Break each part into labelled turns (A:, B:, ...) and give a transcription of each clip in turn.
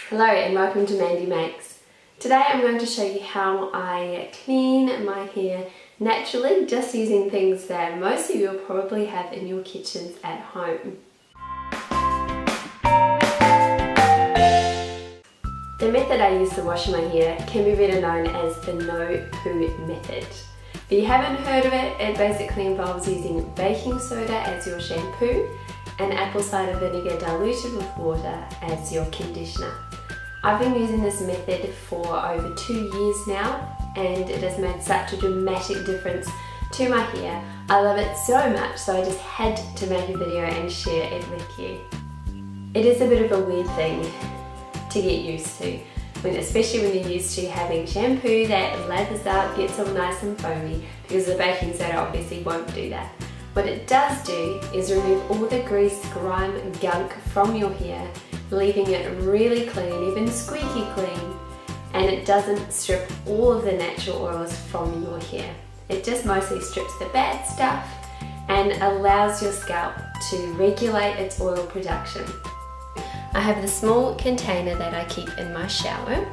A: Hello and welcome to Mandi Makes. Today I'm going to show you how I clean my hair naturally, just using things that most of you will probably have in your kitchens at home. The method I use to wash my hair can be better known as the no-poo method. If you haven't heard of it, it basically involves using baking soda as your shampoo and apple cider vinegar diluted with water as your conditioner. I've been using this method for over 2 years now and it has made such a dramatic difference to my hair. I love it so much, so I just had to make a video and share it with you. It is a bit of a weird thing to get used to, especially when you're used to having shampoo that lathers up, gets all nice and foamy, because the baking soda obviously won't do that. What it does do is remove all the grease, grime and gunk from your hair, leaving it really clean, even squeaky clean, and it doesn't strip all of the natural oils from your hair. It just mostly strips the bad stuff and allows your scalp to regulate its oil production. I have the small container that I keep in my shower,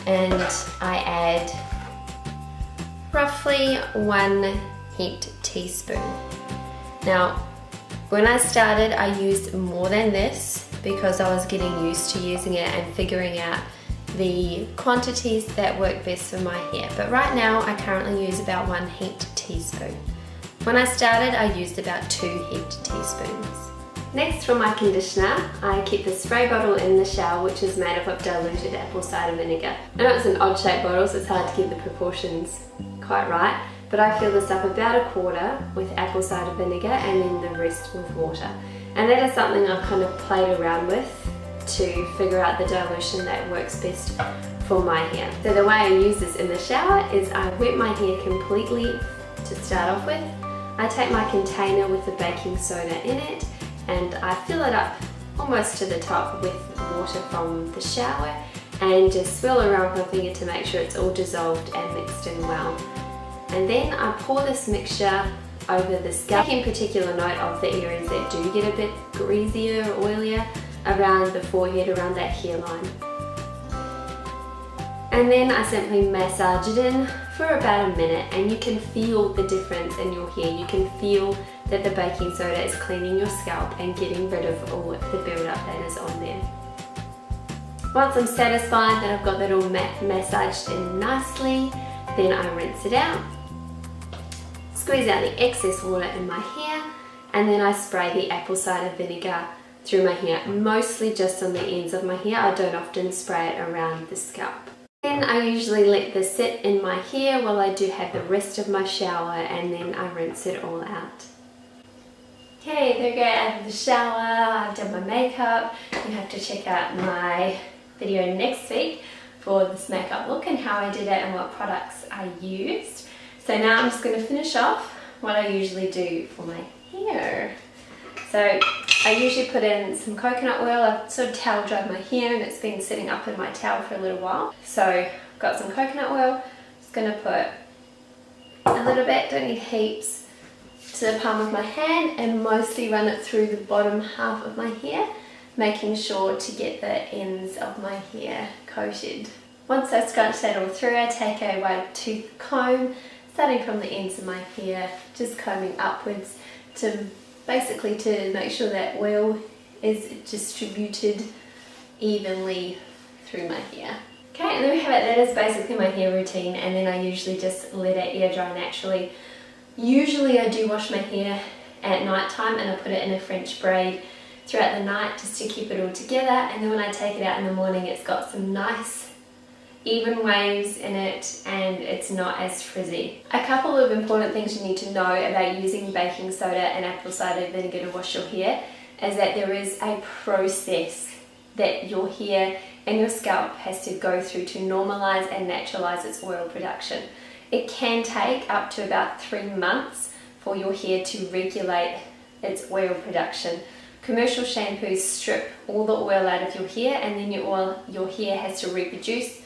A: and I add roughly 1 heaped teaspoon. Now, when I started, I used more than this because I was getting used to using it and figuring out the quantities that work best for my hair. But right now, I currently use about 1 heaped teaspoon. When I started, I used about 2 heaped teaspoons. Next, for my conditioner, I keep the spray bottle in the shower, which is made up of diluted apple cider vinegar. I know it's an odd shaped bottle, so it's hard to get the proportions quite right, but I fill this up about 1/4 with apple cider vinegar and then the rest with water. And that is something I've kind of played around with to figure out the dilution that works best for my hair. So the way I use this in the shower is I wet my hair completely to start off with. I take my container with the baking soda in it and I fill it up almost to the top with water from the shower and just swirl around with my finger to make sure it's all dissolved and mixed in well. And then I pour this mixture over the scalp, taking particular note of the areas that do get a bit greasier or oilier around the forehead, around that hairline. And then I simply massage it in for about 1 minute, and you can feel the difference in your hair. You can feel that the baking soda is cleaning your scalp and getting rid of all the buildup that is on there. Once I'm satisfied that I've got that all massaged in nicely, then I rinse it out, squeeze out the excess water in my hair, and then I spray the apple cider vinegar through my hair, mostly just on the ends of my hair. I don't often spray it around the scalp. Then I usually let this sit in my hair while I do have the rest of my shower, and then I rinse it all out. Okay, there we go, out of the shower, I've done my makeup. You have to check out my video next week for this makeup look and how I did it and what products I used. So now I'm just going to finish off what I usually do for my hair. So I usually put in some coconut oil. I've sort of towel dried my hair and it's been sitting up in my towel for a little while. So I've got some coconut oil. Just going to put a little bit, don't need heaps, to the palm of my hand and mostly run it through the bottom half of my hair, making sure to get the ends of my hair coated. Once I scrunch that all through, I take a wide tooth comb, starting from the ends of my hair, just combing upwards to basically to make sure that oil is distributed evenly through my hair. Okay, and there we have it. That is basically my hair routine, and then I usually just let it air dry naturally. Usually I do wash my hair at night time and I put it in a French braid throughout the night just to keep it all together, and then when I take it out in the morning it's got some nice even waves in it and it's not as frizzy. A couple of important things you need to know about using baking soda and apple cider vinegar to wash your hair is that there is a process that your hair and your scalp has to go through to normalize and naturalize its oil production. It can take up to about 3 months for your hair to regulate its oil production. Commercial shampoos strip all the oil out of your hair, and then your hair has to reproduce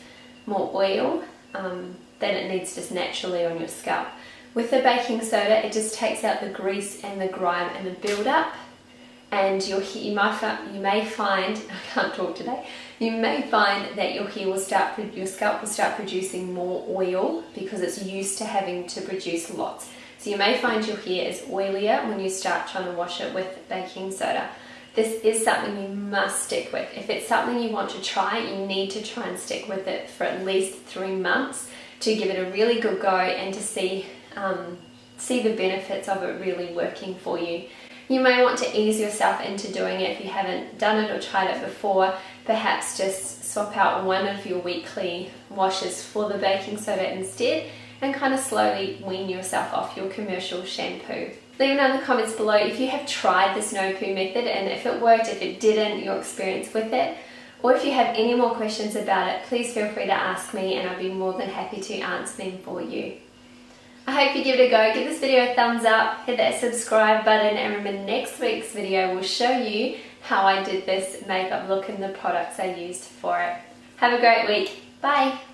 A: more oil than it needs just naturally on your scalp. With the baking soda, it just takes out the grease and the grime and the build-up, and your hair, you may find, I can't talk today, you may find that your scalp will start producing more oil because it's used to having to produce lots. So you may find your hair is oilier when you start trying to wash it with baking soda. This is something you must stick with. If it's something you want to try, you need to try and stick with it for at least 3 months to give it a really good go and to see the benefits of it really working for you. You may want to ease yourself into doing it if you haven't done it or tried it before. Perhaps just swap out one of your weekly washes for the baking soda instead, and kind of slowly wean yourself off your commercial shampoo. Leave me know in the comments below if you have tried this no poo method and if it worked, if it didn't, your experience with it. Or if you have any more questions about it, please feel free to ask me and I'll be more than happy to answer them for you. I hope you give it a go. Give this video a thumbs up, hit that subscribe button, and remember next week's video will show you how I did this makeup look and the products I used for it. Have a great week. Bye!